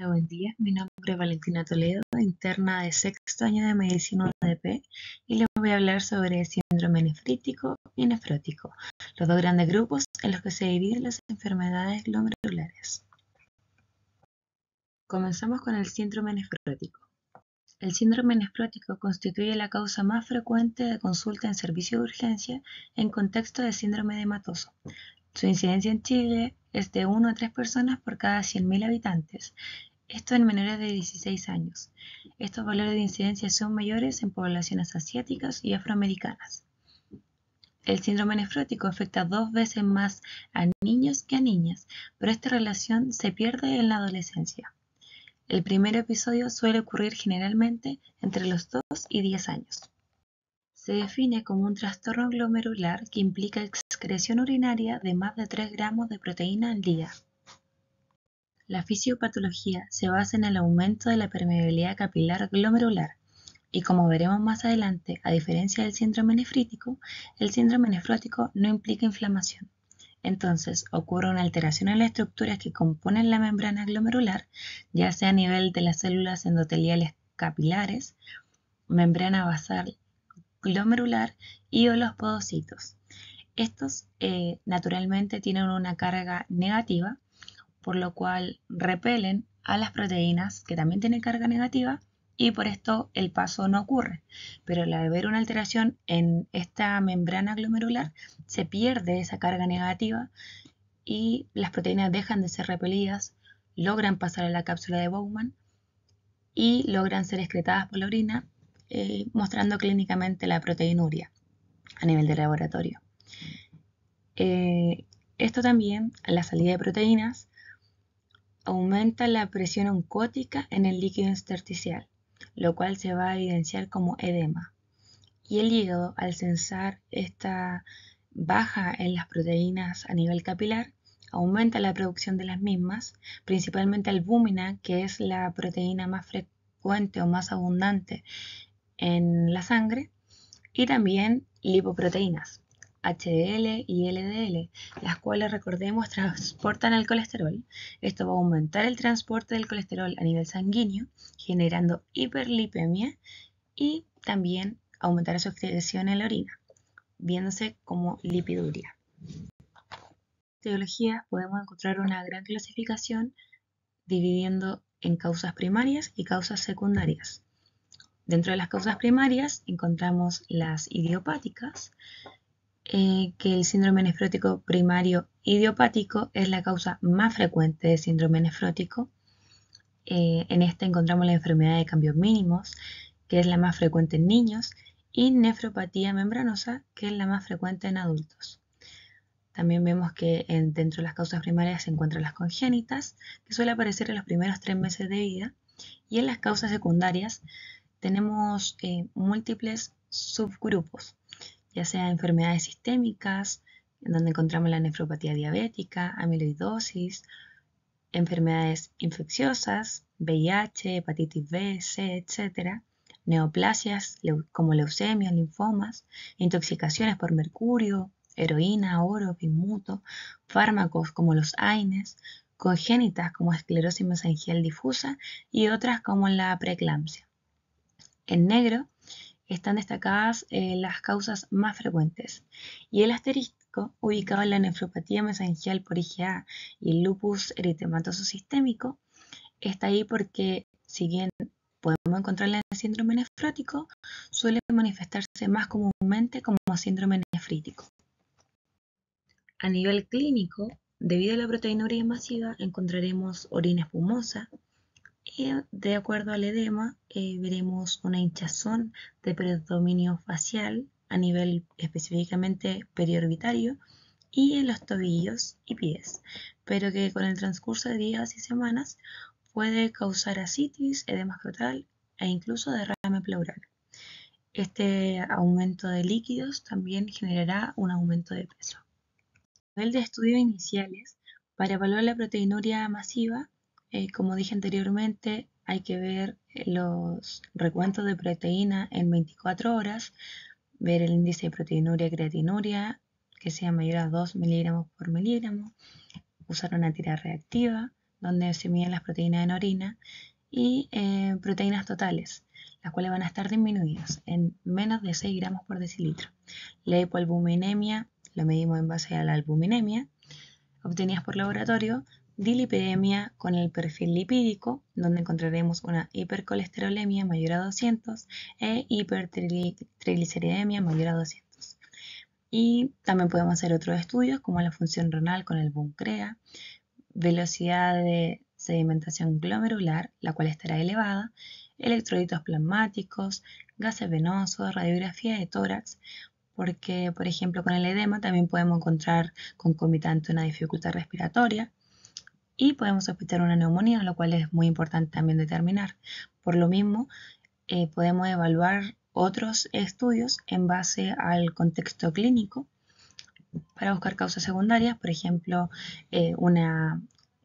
Buen día, mi nombre es Valentina Toledo, interna de sexto año de medicina UDP, y les voy a hablar sobre síndrome nefrítico y nefrótico, los dos grandes grupos en los que se dividen las enfermedades glomerulares. Comenzamos con el síndrome nefrótico. El síndrome nefrótico constituye la causa más frecuente de consulta en servicio de urgencia en contexto de síndrome edematoso. Su incidencia en Chile es de 1 a 3 personas por cada 100.000 habitantes. Esto en menores de 16 años. Estos valores de incidencia son mayores en poblaciones asiáticas y afroamericanas. El síndrome nefrótico afecta 2 veces más a niños que a niñas, pero esta relación se pierde en la adolescencia. El primer episodio suele ocurrir generalmente entre los 2 y 10 años. Se define como un trastorno glomerular que implica excreción urinaria de más de 3 gramos de proteína al día. La fisiopatología se basa en el aumento de la permeabilidad capilar glomerular y, como veremos más adelante, a diferencia del síndrome nefrítico, el síndrome nefrótico no implica inflamación. Entonces, ocurre una alteración en las estructuras que componen la membrana glomerular, ya sea a nivel de las células endoteliales capilares, membrana basal glomerular y o los podocitos. Estos naturalmente tienen una carga negativa, por lo cual repelen a las proteínas que también tienen carga negativa y por esto el paso no ocurre. Pero al haber una alteración en esta membrana glomerular, se pierde esa carga negativa y las proteínas dejan de ser repelidas, logran pasar a la cápsula de Bowman y logran ser excretadas por la orina, mostrando clínicamente la proteinuria a nivel de laboratorio. Esto también, la salida de proteínas, aumenta la presión oncótica en el líquido intersticial, lo cual se va a evidenciar como edema. Y el hígado, al censar esta baja en las proteínas a nivel capilar, aumenta la producción de las mismas, principalmente albúmina, que es la proteína más frecuente o más abundante en la sangre, y también lipoproteínas, HDL y LDL, las cuales, recordemos, transportan el colesterol. Esto va a aumentar el transporte del colesterol a nivel sanguíneo, generando hiperlipemia y también aumentar su excreción en la orina, viéndose como lipiduria. En etiologías podemos encontrar una gran clasificación dividiendo en causas primarias y causas secundarias. Dentro de las causas primarias encontramos las idiopáticas, que el síndrome nefrótico primario idiopático es la causa más frecuente de síndrome nefrótico. En esta encontramos la enfermedad de cambios mínimos, que es la más frecuente en niños, y nefropatía membranosa, que es la más frecuente en adultos. También vemos que dentro de las causas primarias se encuentran las congénitas, que suele aparecer en los primeros 3 meses de vida, y en las causas secundarias tenemos múltiples subgrupos, ya sea enfermedades sistémicas, en donde encontramos la nefropatía diabética, amiloidosis, enfermedades infecciosas, VIH, hepatitis B, C, etc., neoplasias como leucemias, linfomas, intoxicaciones por mercurio, heroína, oro, bismuto, fármacos como los AINES, congénitas como esclerosis mesangial difusa y otras como la preeclampsia. En negro están destacadas las causas más frecuentes y el asterisco ubicado en la nefropatía mesangial por IgA y el lupus eritematoso sistémico está ahí porque, si bien podemos encontrarla en el síndrome nefrótico, suele manifestarse más comúnmente como síndrome nefrítico. A nivel clínico, debido a la proteinuria masiva, encontraremos orina espumosa, y de acuerdo al edema, veremos una hinchazón de predominio facial a nivel específicamente periorbitario y en los tobillos y pies, pero que con el transcurso de días y semanas puede causar ascitis, edema escrotal e incluso derrame pleural. Este aumento de líquidos también generará un aumento de peso. A nivel de estudios iniciales, para evaluar la proteinuria masiva, como dije anteriormente, hay que ver los recuentos de proteína en 24 horas, ver el índice de proteinuria y creatinuria, que sea mayor a 2 miligramos por miligramo, usar una tira reactiva, donde se miden las proteínas en orina, y proteínas totales, las cuales van a estar disminuidas en menos de 6 gramos por decilitro. La hipoalbuminemia lo medimos en base a la albuminemia obtenidas por laboratorio, dilipidemia con el perfil lipídico, donde encontraremos una hipercolesterolemia mayor a 200 e hipertrigliceridemia mayor a 200. Y también podemos hacer otros estudios como la función renal con el BUN-CREA, velocidad de sedimentación glomerular, la cual estará elevada, electrolitos plasmáticos, gases venosos, radiografía de tórax, porque, por ejemplo, con el edema también podemos encontrar concomitante una dificultad respiratoria y podemos sospechar una neumonía, lo cual es muy importante también determinar. Por lo mismo, podemos evaluar otros estudios en base al contexto clínico para buscar causas secundarias, por ejemplo, una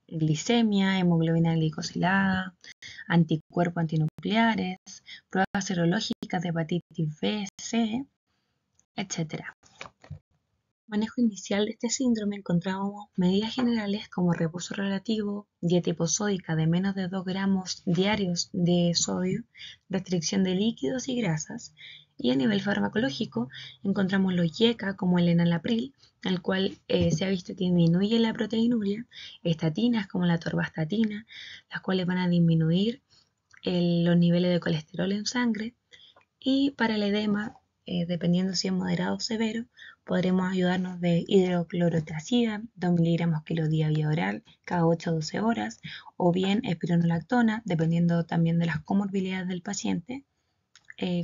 glicemia, hemoglobina glicosilada, anticuerpos antinucleares, pruebas serológicas de hepatitis B, C, etc. Manejo inicial de este síndrome encontramos medidas generales como reposo relativo, dieta hiposódica de menos de 2 gramos diarios de sodio, restricción de líquidos y grasas, y a nivel farmacológico encontramos los YECA como el enalapril, el cual se ha visto que disminuye la proteinuria, estatinas como la torvastatina, las cuales van a disminuir los niveles de colesterol en sangre, y para el edema, dependiendo si es moderado o severo, podremos ayudarnos de hidroclorotiazida, 2 miligramos kilo día vía oral, cada 8 a 12 horas, o bien espironolactona, dependiendo también de las comorbilidades del paciente.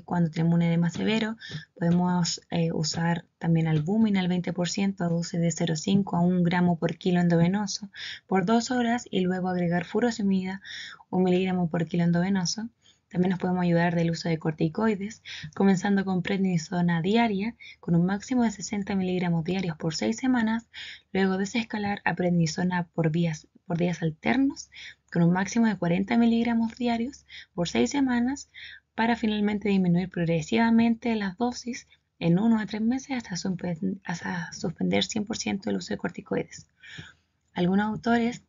Cuando tenemos un edema severo, podemos usar también albúmina al 20% a dosis de 0,5 a 1 gramo por kilo endovenoso por 2 horas y luego agregar furosemida, 1 miligramo por kilo endovenoso. También nos podemos ayudar del uso de corticoides, comenzando con prednisona diaria, con un máximo de 60 miligramos diarios por 6 semanas, luego desescalar a prednisona por días alternos, con un máximo de 40 miligramos diarios por 6 semanas, para finalmente disminuir progresivamente las dosis en 1 a 3 meses hasta suspender 100% el uso de corticoides. Algunos autores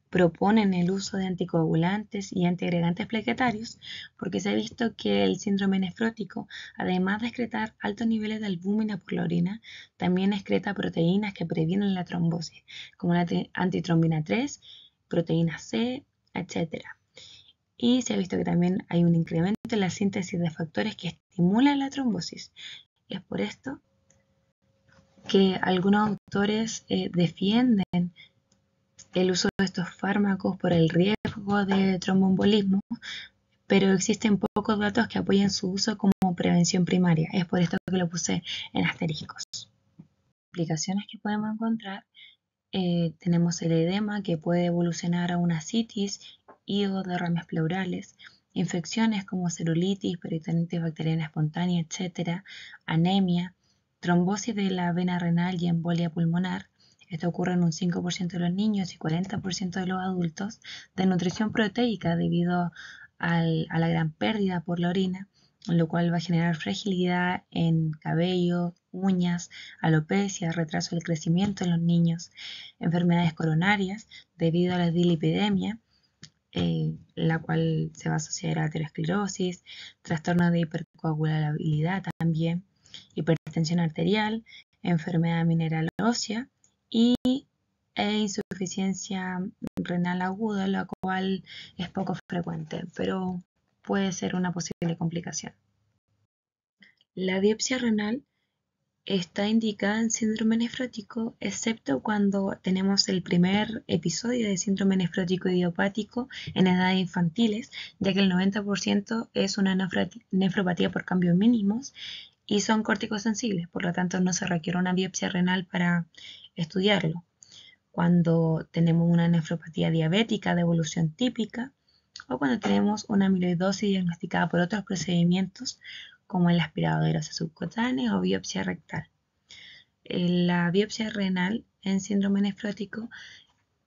proponen el uso de anticoagulantes y antiagregantes plaquetarios porque se ha visto que el síndrome nefrótico, además de excretar altos niveles de albúmina por la orina, también excreta proteínas que previenen la trombosis, como la antitrombina 3, proteína C, etc. Y se ha visto que también hay un incremento en la síntesis de factores que estimulan la trombosis. Es por esto que algunos autores defienden el uso de estos fármacos por el riesgo de tromboembolismo, pero existen pocos datos que apoyen su uso como prevención primaria. Es por esto que lo puse en asteriscos. Aplicaciones que podemos encontrar, tenemos el edema que puede evolucionar a una citis y o derrames pleurales, infecciones como celulitis, peritonitis bacteriana espontánea, etc., anemia, trombosis de la vena renal y embolia pulmonar. Esto ocurre en un 5% de los niños y 40% de los adultos, desnutrición proteica debido a la gran pérdida por la orina, lo cual va a generar fragilidad en cabello, uñas, alopecia, retraso del crecimiento en los niños, enfermedades coronarias debido a la dilipidemia, la cual se va a asociar a aterosclerosis, trastorno de hipercoagulabilidad también, hipertensión arterial, enfermedad mineral ósea e insuficiencia renal aguda, la cual es poco frecuente, pero puede ser una posible complicación. La biopsia renal está indicada en síndrome nefrótico, excepto cuando tenemos el primer episodio de síndrome nefrótico idiopático en edades infantiles, ya que el 90% es una nefropatía por cambios mínimos y son corticosensibles, por lo tanto no se requiere una biopsia renal para estudiarlo. Cuando tenemos una nefropatía diabética de evolución típica o cuando tenemos una amiloidosis diagnosticada por otros procedimientos como el aspirado de grasa subcutánea o biopsia rectal. La biopsia renal en síndrome nefrótico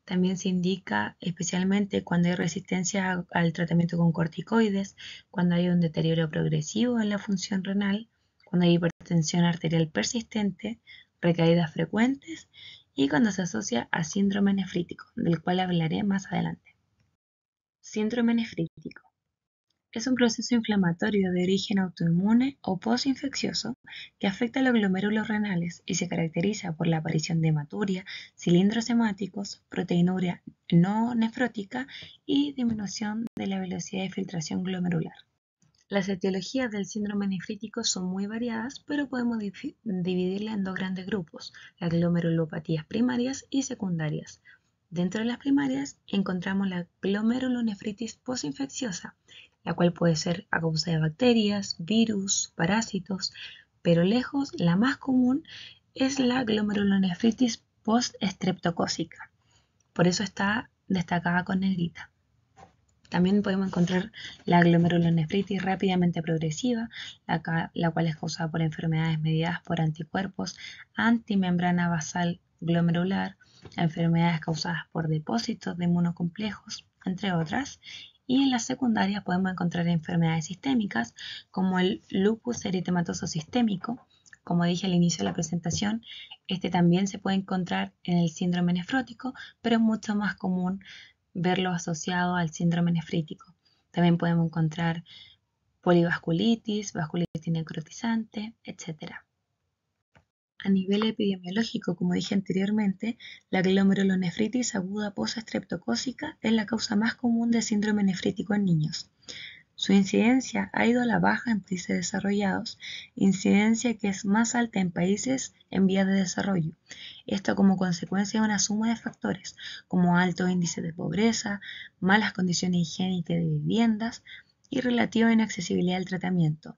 también se indica especialmente cuando hay resistencia al tratamiento con corticoides, cuando hay un deterioro progresivo en la función renal, cuando hay hipertensión arterial persistente, recaídas frecuentes y cuando se asocia a síndrome nefrítico, del cual hablaré más adelante. Síndrome nefrítico. Es un proceso inflamatorio de origen autoinmune o postinfeccioso que afecta a los glomérulos renales y se caracteriza por la aparición de hematuria, cilindros hemáticos, proteinuria no nefrótica y disminución de la velocidad de filtración glomerular. Las etiologías del síndrome nefrítico son muy variadas, pero podemos dividirla en dos grandes grupos, las glomerulopatías primarias y secundarias. Dentro de las primarias encontramos la glomerulonefritis postinfecciosa, la cual puede ser a causa de bacterias, virus, parásitos, pero lejos la más común es la glomerulonefritis post-estreptocócica. Por eso está destacada con negrita. También podemos encontrar la glomerulonefritis rápidamente progresiva, la cual es causada por enfermedades mediadas por anticuerpos antimembrana basal glomerular, enfermedades causadas por depósitos de inmunocomplejos, entre otras. Y en las secundarias podemos encontrar enfermedades sistémicas como el lupus eritematoso sistémico. Como dije al inicio de la presentación, este también se puede encontrar en el síndrome nefrótico, pero es mucho más común verlo asociado al síndrome nefrítico. También podemos encontrar polivasculitis, vasculitis necrotizante, etc. A nivel epidemiológico, como dije anteriormente, la glomerulonefritis aguda post-estreptocócica es la causa más común de síndrome nefrítico en niños. Su incidencia ha ido a la baja en países desarrollados, incidencia que es más alta en países en vías de desarrollo. Esto como consecuencia de una suma de factores, como alto índice de pobreza, malas condiciones higiénicas de viviendas y relativa inaccesibilidad al tratamiento.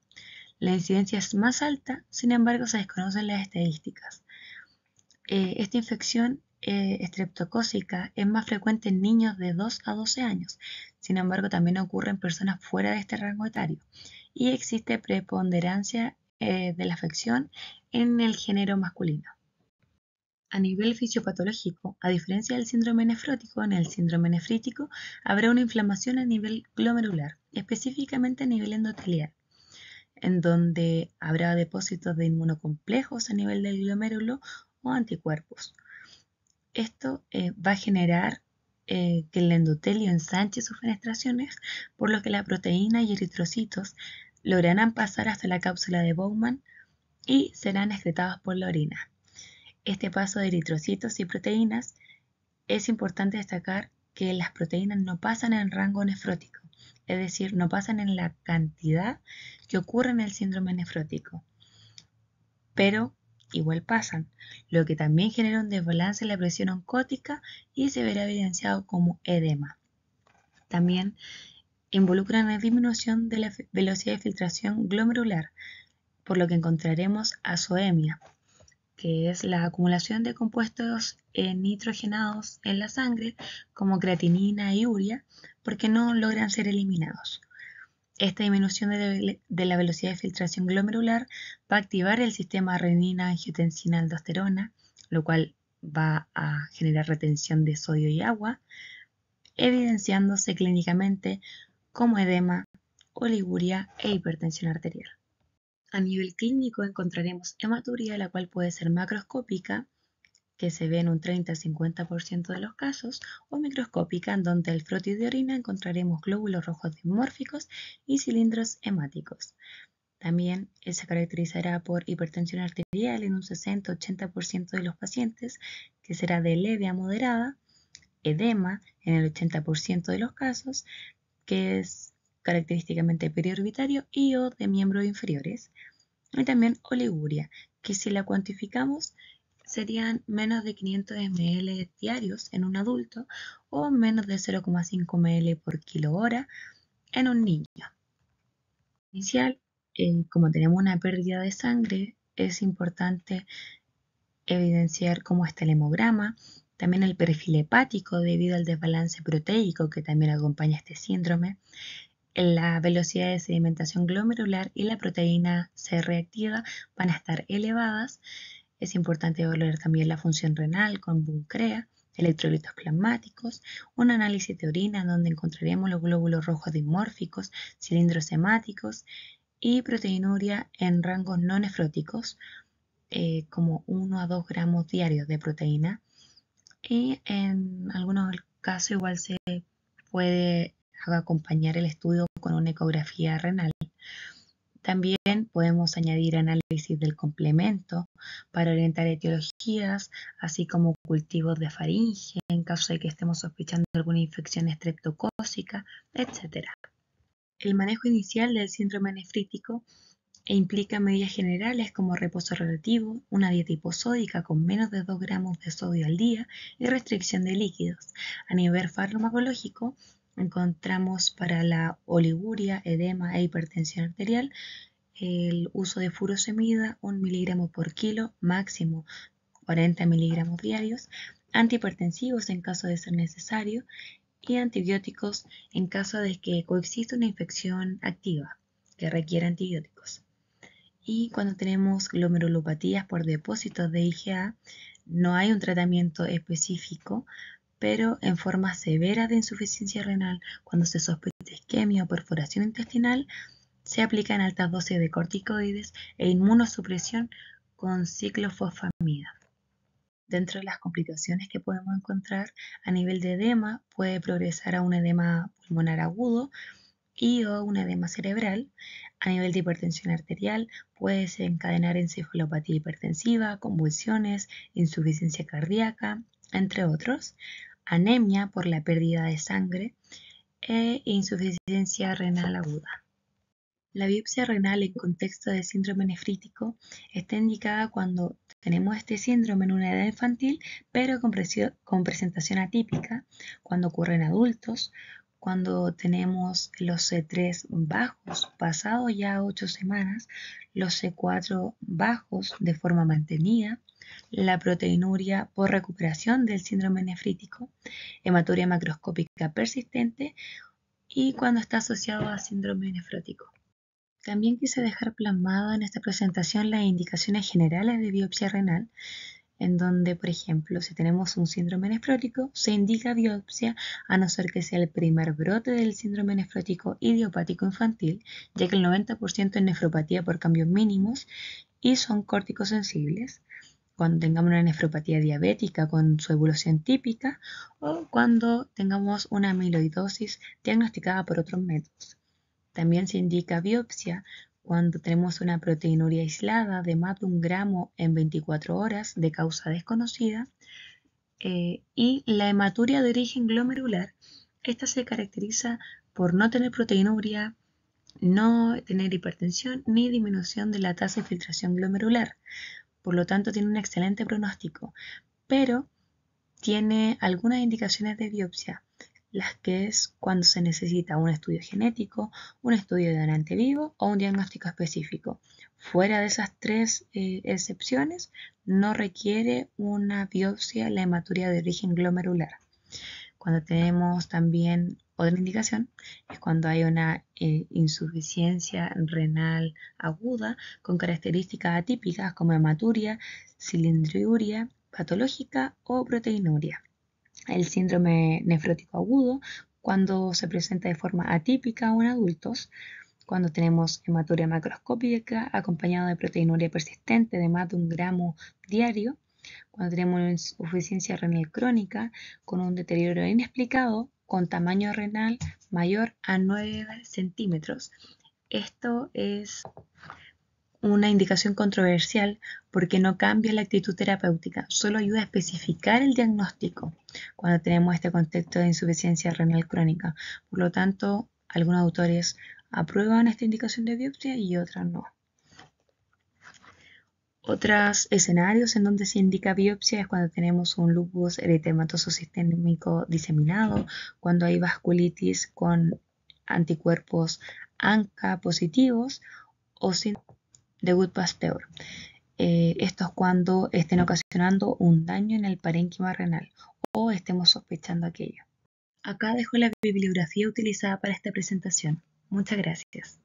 La incidencia es más alta, sin embargo se desconocen las estadísticas. Esta infección estreptocócica es más frecuente en niños de 2 a 12 años, sin embargo también ocurre en personas fuera de este rango etario y existe preponderancia de la afección en el género masculino. A nivel fisiopatológico, a diferencia del síndrome nefrótico, en el síndrome nefrítico habrá una inflamación a nivel glomerular, específicamente a nivel endotelial, en donde habrá depósitos de inmunocomplejos a nivel del glomérulo o anticuerpos. Esto va a generar que el endotelio ensanche sus fenestraciones, por lo que la proteína y eritrocitos lograrán pasar hasta la cápsula de Bowman y serán excretados por la orina. Este paso de eritrocitos y proteínas es importante destacar que las proteínas no pasan en rango nefrótico, es decir, no pasan en la cantidad que ocurre en el síndrome nefrótico, pero igual pasan, lo que también genera un desbalance en la presión oncótica y se verá evidenciado como edema. También involucran la disminución de la velocidad de filtración glomerular, por lo que encontraremos azoemia, que es la acumulación de compuestos nitrogenados en la sangre como creatinina y urea, porque no logran ser eliminados. Esta disminución de la velocidad de filtración glomerular va a activar el sistema renina-angiotensina-aldosterona, lo cual va a generar retención de sodio y agua, evidenciándose clínicamente como edema, oliguria e hipertensión arterial. A nivel clínico encontraremos hematuria, la cual puede ser macroscópica, que se ve en un 30-50% de los casos, o microscópica, en donde al frotis de orina encontraremos glóbulos rojos dimórficos y cilindros hemáticos. También se caracterizará por hipertensión arterial en un 60-80% de los pacientes, que será de leve a moderada, edema en el 80% de los casos, que es característicamente periorbitario y o de miembros inferiores, y también oliguria, que si la cuantificamos serían menos de 500 ml diarios en un adulto o menos de 0,5 ml por kilo hora en un niño. Inicial, como tenemos una pérdida de sangre, es importante evidenciar cómo está el hemograma, también el perfil hepático debido al desbalance proteico que también acompaña este síndrome, la velocidad de sedimentación glomerular y la proteína C reactiva van a estar elevadas. Es importante evaluar también la función renal con buncrea, electrolitos plasmáticos, un análisis de orina donde encontraremos los glóbulos rojos dimórficos, cilindros hemáticos y proteinuria en rangos no nefróticos, como 1 a 2 gramos diarios de proteína, y en algunos casos igual se puede acompañar el estudio con una ecografía renal. También podemos añadir análisis del complemento para orientar etiologías, así como cultivos de faringe en caso de que estemos sospechando alguna infección estreptocócica, etc. El manejo inicial del síndrome nefrítico implica medidas generales como reposo relativo, una dieta hiposódica con menos de 2 gramos de sodio al día y restricción de líquidos. A nivel farmacológico, encontramos para la oliguria, edema e hipertensión arterial el uso de furosemida 1 miligramo por kilo, máximo 40 miligramos diarios, antihipertensivos en caso de ser necesario y antibióticos en caso de que coexista una infección activa que requiera antibióticos. Y cuando tenemos glomerulopatías por depósitos de IgA, no hay un tratamiento específico, pero en forma severa de insuficiencia renal, cuando se sospecha isquemia o perforación intestinal, se aplican altas dosis de corticoides e inmunosupresión con ciclofosfamida. Dentro de las complicaciones que podemos encontrar a nivel de edema, puede progresar a un edema pulmonar agudo y o un edema cerebral. A nivel de hipertensión arterial, puede desencadenar encefalopatía hipertensiva, convulsiones, insuficiencia cardíaca, entre otros. Anemia por la pérdida de sangre e insuficiencia renal aguda. La biopsia renal en contexto de síndrome nefrítico está indicada cuando tenemos este síndrome en una edad infantil, pero con presentación atípica, cuando ocurre en adultos, cuando tenemos los C3 bajos pasados ya 8 semanas, los C4 bajos de forma mantenida, la proteinuria por recuperación del síndrome nefrítico, hematuria macroscópica persistente y cuando está asociado a síndrome nefrótico. También quise dejar plasmado en esta presentación las indicaciones generales de biopsia renal, en donde, por ejemplo, si tenemos un síndrome nefrótico, se indica biopsia a no ser que sea el primer brote del síndrome nefrótico idiopático infantil, ya que el 90% es nefropatía por cambios mínimos y son córticos sensibles. Cuando tengamos una nefropatía diabética con su evolución típica o cuando tengamos una amiloidosis diagnosticada por otros métodos. También se indica biopsia cuando tenemos una proteinuria aislada de más de 1 gramo en 24 horas de causa desconocida y la hematuria de origen glomerular. Esta se caracteriza por no tener proteinuria, no tener hipertensión ni disminución de la tasa de filtración glomerular. Por lo tanto, tiene un excelente pronóstico, pero tiene algunas indicaciones de biopsia, las que es cuando se necesita un estudio genético, un estudio de donante vivo o un diagnóstico específico. Fuera de esas 3 excepciones, no requiere una biopsia la hematuria de origen glomerular. Cuando tenemos también otra indicación, es cuando hay una insuficiencia renal aguda con características atípicas como hematuria, cilindriuria patológica o proteinuria. El síndrome nefrótico agudo, cuando se presenta de forma atípica en adultos, cuando tenemos hematuria macroscópica acompañada de proteinuria persistente de más de 1 gramo diario, cuando tenemos una insuficiencia renal crónica con un deterioro inexplicado con tamaño renal mayor a 9 centímetros. Esto es una indicación controversial porque no cambia la actitud terapéutica, solo ayuda a especificar el diagnóstico cuando tenemos este contexto de insuficiencia renal crónica. Por lo tanto, algunos autores aprueban esta indicación de biopsia y otros no. Otros escenarios en donde se indica biopsia es cuando tenemos un lupus eritematoso sistémico diseminado, cuando hay vasculitis con anticuerpos ANCA positivos o sin de Wood-Pasteur. Esto es cuando estén ocasionando un daño en el parénquima renal o estemos sospechando aquello. Acá dejo la bibliografía utilizada para esta presentación. Muchas gracias.